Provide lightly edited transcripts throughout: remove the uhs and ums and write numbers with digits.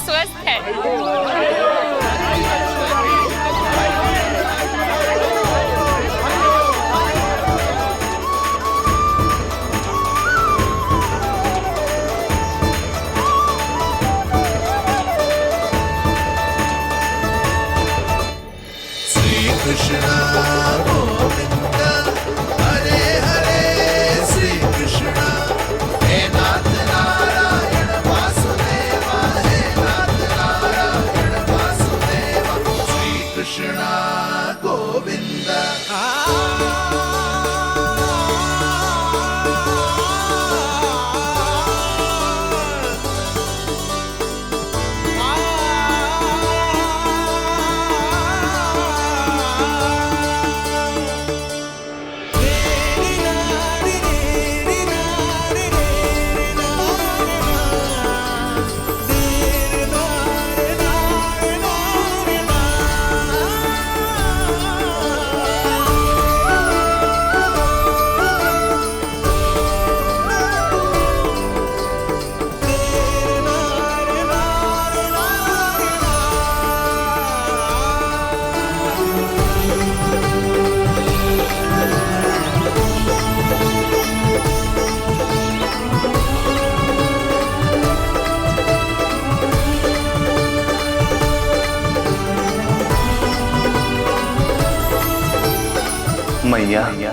स्वस्थ है। कृष्ण गोविंद हरे हरे श्री कृष्ण हे नाथ नारायण वासुदेवा हे नाथ नारायण वासुदेवा श्री कृष्ण गोविंद। मैया,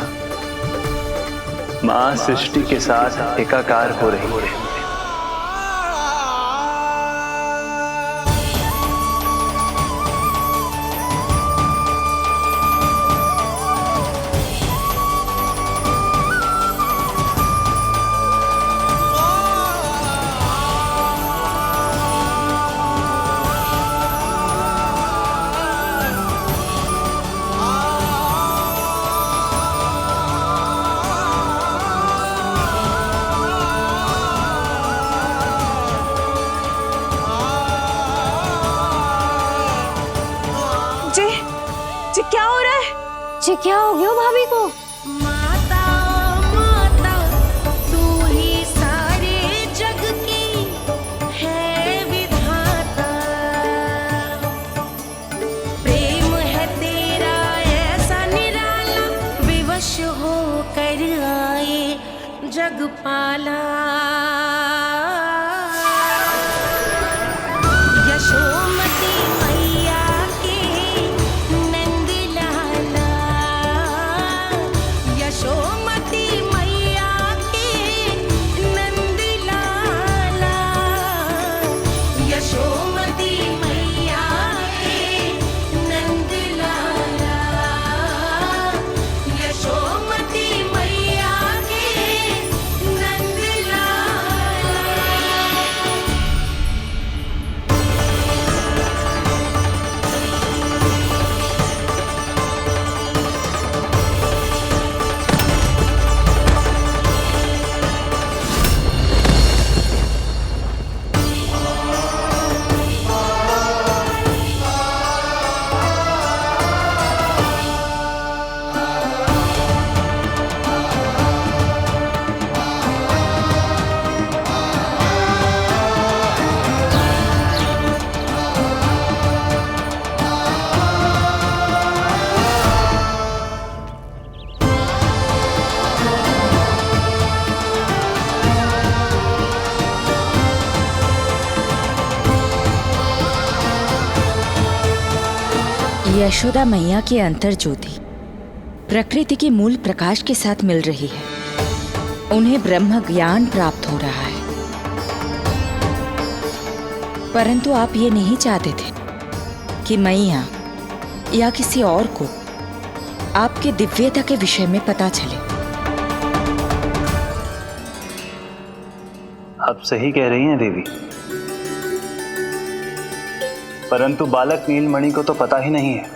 माँ सृष्टि के साथ एकाकार हो रही है। क्या हो रहा है? जी क्या हो गया भाभी को? माता माता तू ही सारे जग की है विधाता, प्रेम है तेरा ऐसा निराला, विवश हो कर आए जग पाला। यशोमती मैया के नंद लाला, यशोमती मैया के नंद लाला, यशोमती मैया के नंद लाला, यशोमती मैया के नंद लाला। यशोदा मैया की अंतर ज्योति प्रकृति के मूल प्रकाश के साथ मिल रही है। उन्हें ब्रह्म ज्ञान प्राप्त हो रहा है, परंतु आप ये नहीं चाहते थे कि मैया या किसी और को आपके दिव्यता के विषय में पता चले। आप सही कह रही हैं देवी, परंतु बालक नीलमणि को तो पता ही नहीं है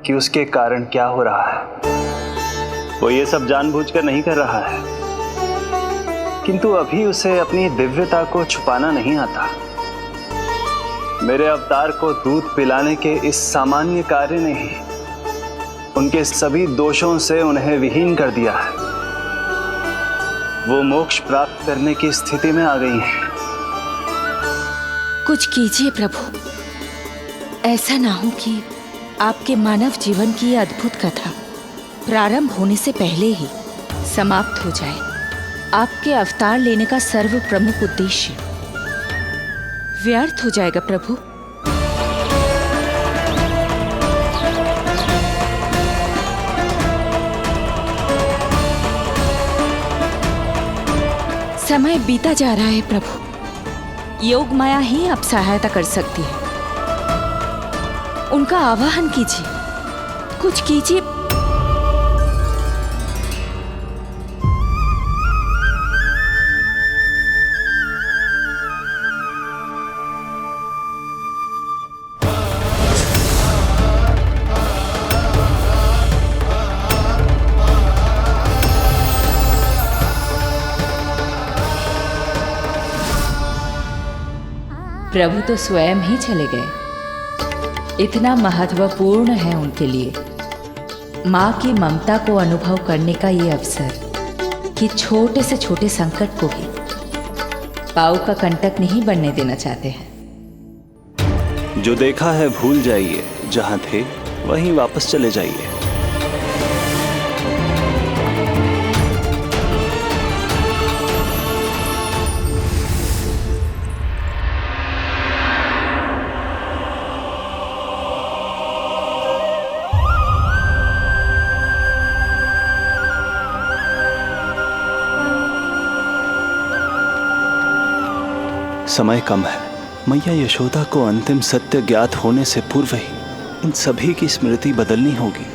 कि उसके कारण क्या हो रहा है। वो ये सब जानबूझकर नहीं कर रहा है, किंतु अभी उसे अपनी दिव्यता को छुपाना नहीं आता। मेरे अवतार को दूध पिलाने के इस सामान्य कार्य ने ही उनके सभी दोषों से उन्हें विहीन कर दिया है। वो मोक्ष प्राप्त करने की स्थिति में आ गई हैं। कुछ कीजिए प्रभु, ऐसा ना हो कि आपके मानव जीवन की ये अद्भुत कथा प्रारंभ होने से पहले ही समाप्त हो जाए। आपके अवतार लेने का सर्व प्रमुख उद्देश्य व्यर्थ हो जाएगा प्रभु। समय बीता जा रहा है प्रभु, योग माया ही अब सहायता कर सकती है। उनका आवाहन कीजिए, कुछ कीजिए। प्रभु तो स्वयं ही चले गए। इतना महत्वपूर्ण है उनके लिए माँ की ममता को अनुभव करने का ये अवसर कि छोटे से छोटे संकट को भी पाँव का कंटक नहीं बनने देना चाहते हैं। जो देखा है भूल जाइए, जहां थे वहीं वापस चले जाइए। समय कम है। मैया यशोदा को अंतिम सत्य ज्ञात होने से पूर्व ही इन सभी की स्मृति बदलनी होगी।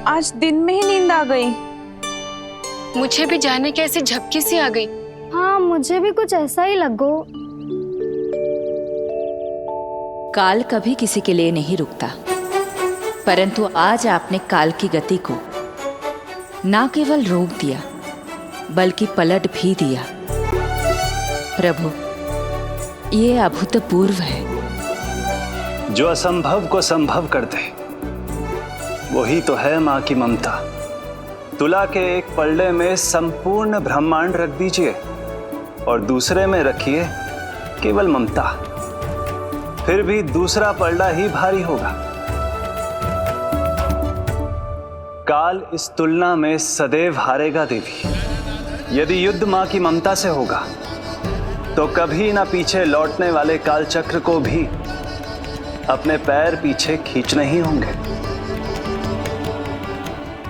आज दिन में ही नींद आ गई। मुझे भी जाने की ऐसी झपकी सी आ गई। हाँ, मुझे भी कुछ ऐसा ही लगो। काल कभी किसी के लिए नहीं रुकता, परंतु आज आपने काल की गति को ना केवल रोक दिया बल्कि पलट भी दिया। प्रभु, ये अभूतपूर्व है। जो असंभव को संभव कर दे वही तो है माँ की ममता। तुला के एक पलड़े में संपूर्ण ब्रह्मांड रख दीजिए और दूसरे में रखिए केवल ममता, फिर भी दूसरा पलड़ा ही भारी होगा। काल इस तुलना में सदैव हारेगा देवी। यदि युद्ध माँ की ममता से होगा तो कभी ना पीछे लौटने वाले काल चक्र को भी अपने पैर पीछे खींचने ही होंगे।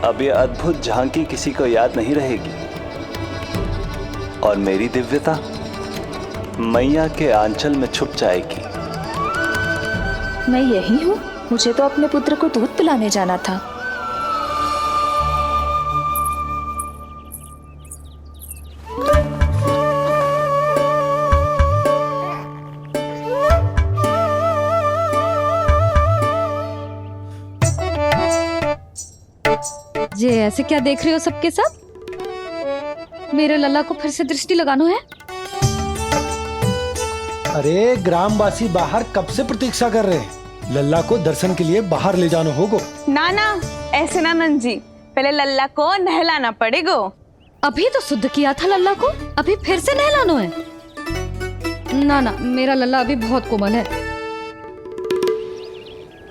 अब ये अद्भुत झांकी किसी को याद नहीं रहेगी और मेरी दिव्यता मैया के आंचल में छुप जाएगी। मैं यही हूँ। मुझे तो अपने पुत्र को दूध पिलाने जाना था। ये ऐसे क्या देख रहे हो सबके सब? मेरे लल्ला को फिर से दृष्टि लगाना है? अरे ग्रामवासी बाहर कब से प्रतीक्षा कर रहे हैं, लल्ला को दर्शन के लिए बाहर ले जाना होगा। ना ना, ऐसे ना नंद जी, पहले लल्ला को नहलाना पड़ेगा। अभी तो शुद्ध किया था लल्ला को, अभी फिर से नहलाना है? ना ना, मेरा लल्ला अभी बहुत कोमल है।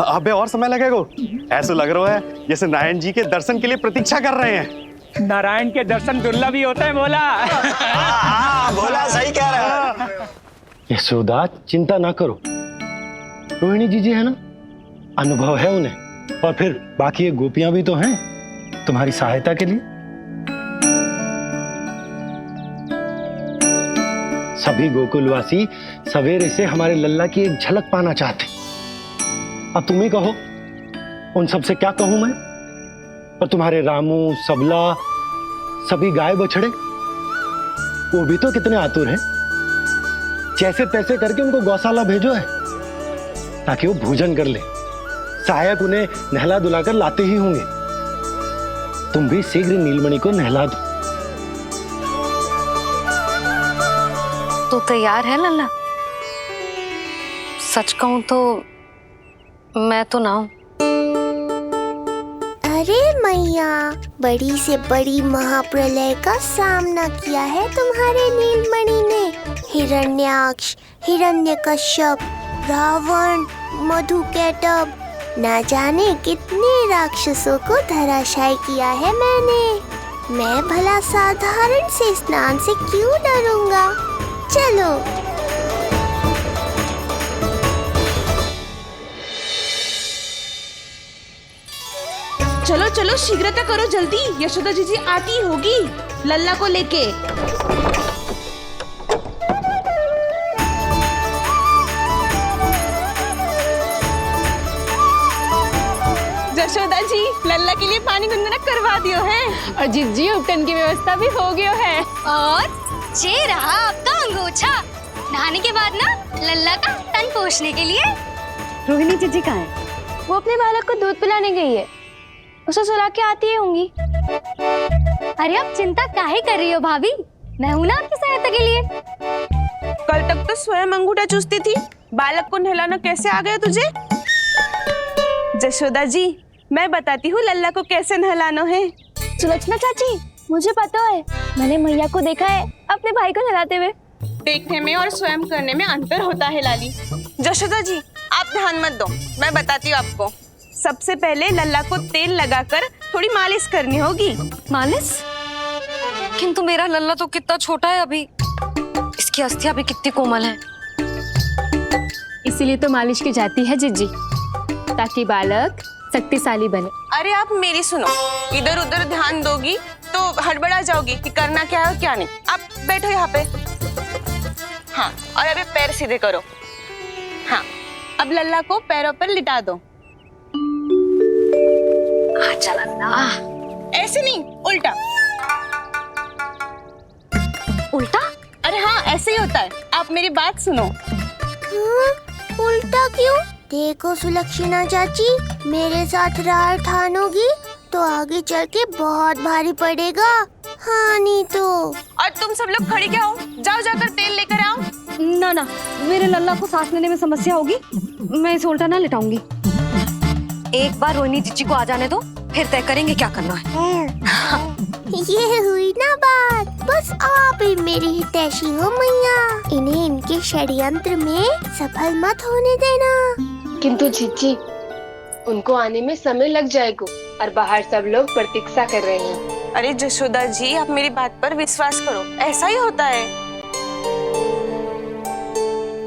अबे और समय लगेगा। ऐसा लग रहा है जैसे नारायण जी के दर्शन के लिए प्रतीक्षा कर रहे हैं। नारायण के दर्शन दुर्लभ ही होते हैं बोला। बोला सही कह रहा है। यशोदा चिंता ना करो, रोहिणी जी है ना, अनुभव है उन्हें, और फिर बाकी ये गोपियां भी तो हैं तुम्हारी सहायता के लिए। सभी गोकुलवासी सवेरे से हमारे लल्ला की एक झलक पाना चाहते। अब तुम ही कहो, उन सब से क्या कहूं मैं? और तुम्हारे रामू, सबला, सभी गाय बछड़े, वो भी तो कितने आतुर हैं। जैसे तैसे करके उनको गौशाला भेजो है ताकि वो भोजन कर ले। सहायक उन्हें नहला धुलाकर लाते ही होंगे। तुम भी शीघ्र नीलमणि को नहला दो। तो तैयार है लल्ला? सच कहूं तो मैं तो ना हूं। अरे मैया, बड़ी से बड़ी महाप्रलय का सामना किया है तुम्हारे नीलमणि ने। हिरण्याक्ष, हिरण्यकश्यप, रावण, मधुकैटभ, ना जाने कितने राक्षसों को धराशायी किया है मैंने। मैं भला साधारण से स्नान से क्यों डरूंगा? चलो। चलो चलो, शीघ्रता करो जल्दी, यशोदा जी आती होगी लल्ला को लेके। यशोदा जी, लल्ला के लिए पानी गुनगुना करवा दियो है, और जिज्जी उपटन की व्यवस्था भी हो गयो है। और ये रहा आपका अंगोछा, नहाने के बाद ना लल्ला का तन पोंछने के लिए। रोहिणी जीजी कहाँ है? वो अपने बालक को दूध पिलाने गई है, उसे सुला के आती ही होंगी। अरे आप चिंता काहे कर रही हो भाभी, मैं हूं ना आपकी सहायता के लिए। कल तक तो स्वयं अंगूठा चूसती थी, बालक को नहलाना कैसे आ गया तुझे? यशोदा जी, मैं बताती हूँ लल्ला को कैसे नहलाना है। सुलक्षणा चाची, मुझे पता है, मैंने मैया को देखा है अपने भाई को नहलाते हुए। देखने में और स्वयं करने में अंतर होता है लाली। यशोदा जी, आप ध्यान मत दो, मैं बताती हूँ आपको। सबसे पहले लल्ला को तेल लगाकर थोड़ी मालिश करनी होगी। मालिश? किंतु मेरा लल्ला तो कितना छोटा है अभी, इसकी अस्थियां भी कितनी कोमल है। इसीलिए तो मालिश की जाती है जिज्जी, ताकि बालक शक्तिशाली बने। अरे आप मेरी सुनो, इधर उधर ध्यान दोगी तो हड़बड़ा जाओगी कि करना क्या है और क्या नहीं। आप बैठो यहाँ पे। हाँ, और अभी पैर सीधे करो। हाँ, अब लल्ला को पैरों पर लिटा दो। ऐसे नहीं, उल्टा। उल्टा? अरे हाँ, ऐसे ही होता है। आप मेरी बात सुनो। उल्टा क्यों? देखो सुलक्षणा चाची, मेरे साथ राह ठानोगी तो आगे चल के बहुत भारी पड़ेगा। हाँ नहीं तो। और तुम सब लोग खड़ी क्या हो? जाओ जाकर तेल लेकर आओ। ना ना, मेरे लल्ला को सांस लेने में समस्या होगी, मैं इसे उल्टा ना लिटाऊंगी। एक बार रोहिणी जीजी को आ जाने दो, फिर तय करेंगे क्या करना है। ये हुई ना बात, बस आप ही मेरी हितैषी हो मैया, इन्हें इनके षड्यंत्र में सफल मत होने देना। किंतु जीजी, उनको आने में समय लग जाएगा और बाहर सब लोग प्रतीक्षा कर रहे हैं। अरे यशोदा जी, आप मेरी बात पर विश्वास करो, ऐसा ही होता है।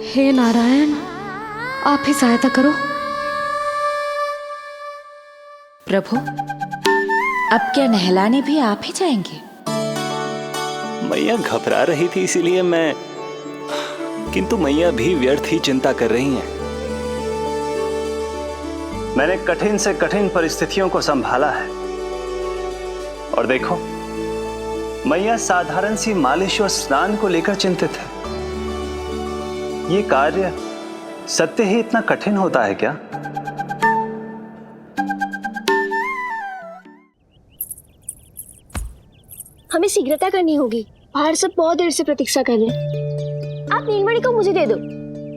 हे नारायण, आप ही सहायता करो। प्रभु, अब क्या नहलाने भी आप ही जाएंगे? मैया घबरा रही थी इसीलिए मैं, किंतु मैया भी व्यर्थ ही चिंता कर रही हैं। मैंने कठिन से कठिन परिस्थितियों को संभाला है और देखो, मैया साधारण सी मालिश और स्नान को लेकर चिंतित है। ये कार्य सत्य ही इतना कठिन होता है क्या? हमें शीघ्रता करनी होगी। बाहर सब बहुत देर से प्रतीक्षा कर रहे हैं। आप नीलमणि को मुझे दे दो।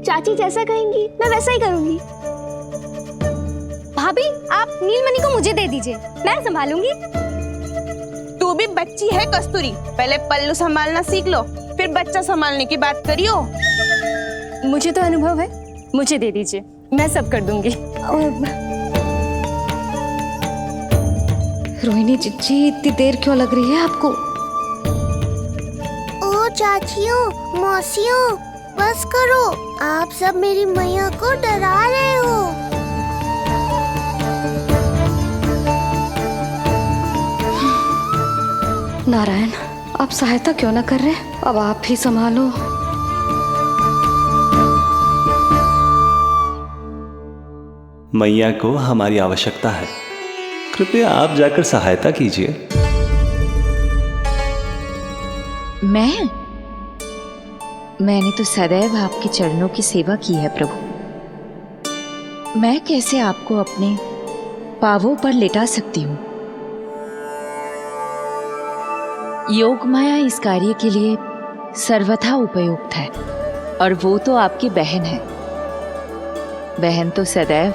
चाची जैसा कहेंगी मैं वैसा ही करूंगी। भाभी आप नीलमणि को मुझे दे दीजिए, मैं संभालूंगी। तू भी बच्ची है कस्तूरी, पहले पल्लू संभालना सीख लो, फिर बच्चा संभालने की बात करियो। मुझे तो अनुभव है, मुझे दे दीजिए, मैं सब कर दूंगी। रोहिणी जी इतनी देर क्यों लग रही है आपको? ओ चाचियों, मौसियों, बस करो। आप सब मेरी मैया को डरा रहे हो। नारायण, आप सहायता क्यों ना कर रहे? अब आप ही संभालो। मैया को हमारी आवश्यकता है, कृपया आप जाकर सहायता कीजिए। मैंने तो सदैव आपके चरणों की सेवा की है प्रभु। मैं कैसे आपको अपने पावों पर लेटा सकती हूँ? योग माया इस कार्य के लिए सर्वथा उपयुक्त है, और वो तो आपकी बहन है। बहन तो सदैव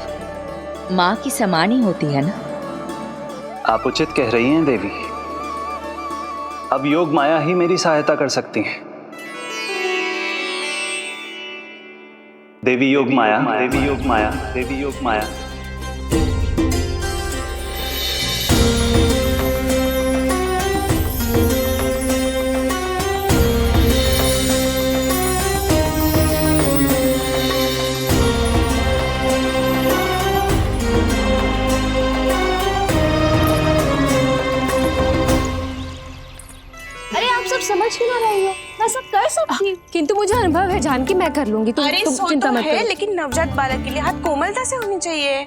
माँ की समान ही होती है ना। आप उचित कह रही हैं देवी। अब योग माया ही मेरी सहायता कर सकती हैं। देवी योग माया, देवी योग माया, देवी योग माया। अरे आप सब समझ क्यों ना रही हो? मैं सब कर सकती हूँ। किंतु मुझे अनुभव है जानकी, मैं कर लूंगी। तुम सो चिंता तो मत है, करो। लेकिन नवजात बालक के लिए हाथ कोमलता से होनी चाहिए।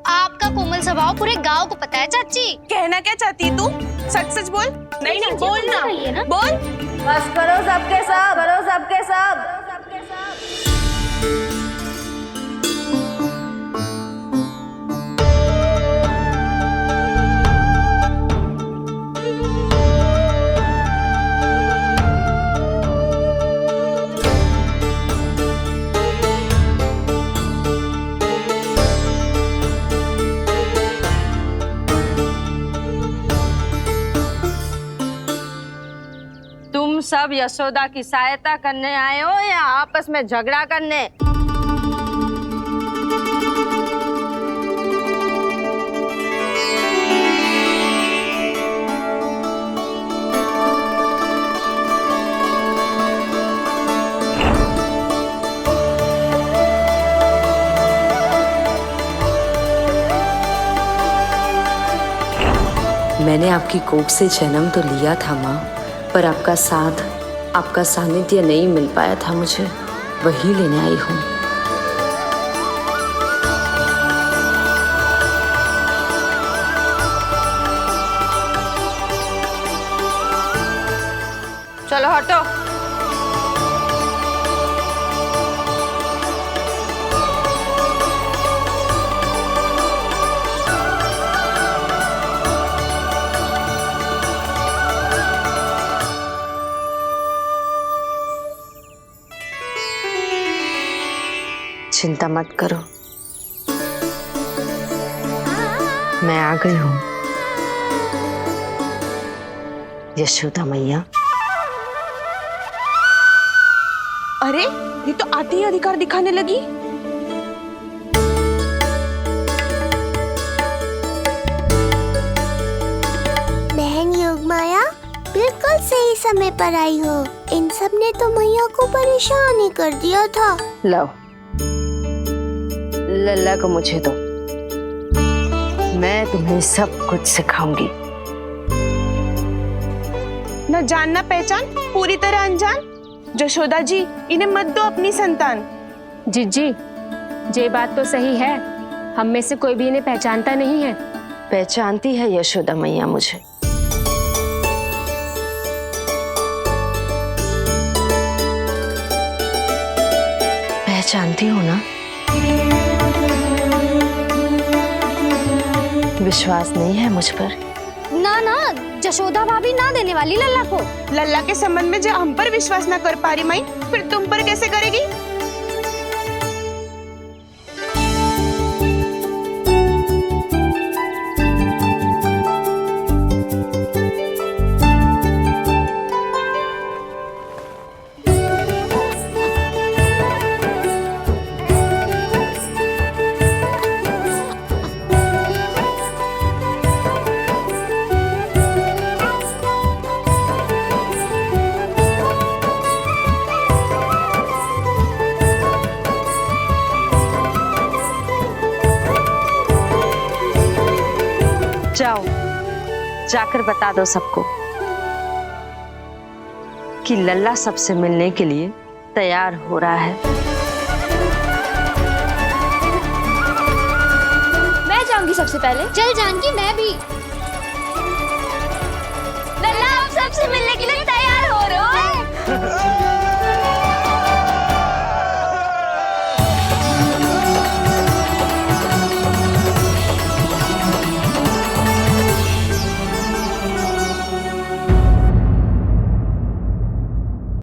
आपका कोमल स्वभाव पूरे गांव को पता है चाची। कहना क्या चाहती है तू? सच सच बोल। नहीं नहीं बोलना, बोल। बस करो सबके सब, करो सबके सब। तुम सब यशोदा की सहायता करने आए हो या आपस में झगड़ा करने? मैंने आपकी कोख से जन्म तो लिया था माँ, पर आपका साथ, आपका सानिध्य नहीं मिल पाया था मुझे, वही लेने आई हूँ। चलो हटो। चिंता मत करो, मैं आ गई हूँ यशोदा मैया। अरे ये तो आते ही अधिकार दिखाने लगी। बहन योगमाया, बिल्कुल सही समय पर आई हो। इन सब ने तो मैया को परेशान ही कर दिया था। लो, लल्ला को मुझे दो, मैं तुम्हें सब कुछ सिखाऊंगी। न जानना पहचान, पूरी तरह अनजान। यशोदा जी, इन्हें मत दो अपनी संतान। जीजी, ये बात तो सही है, हम में से कोई भी इन्हें पहचानता नहीं है। पहचानती है यशोदा मैया मुझे। पहचानती हो ना? विश्वास नहीं है मुझ पर? ना ना, जशोदा भाभी ना देने वाली लल्ला को। लल्ला के संबंध में जो हम पर विश्वास ना कर पा रही माई, फिर तुम पर कैसे करेगी? जाओ, जाकर बता दो सबको कि लल्ला सबसे मिलने के लिए तैयार हो रहा है। मैं जाऊंगी सबसे पहले। चल जानकी, मैं भी। लल्ला आप सबसे मिलने के लिए तैयार हो रहे हो?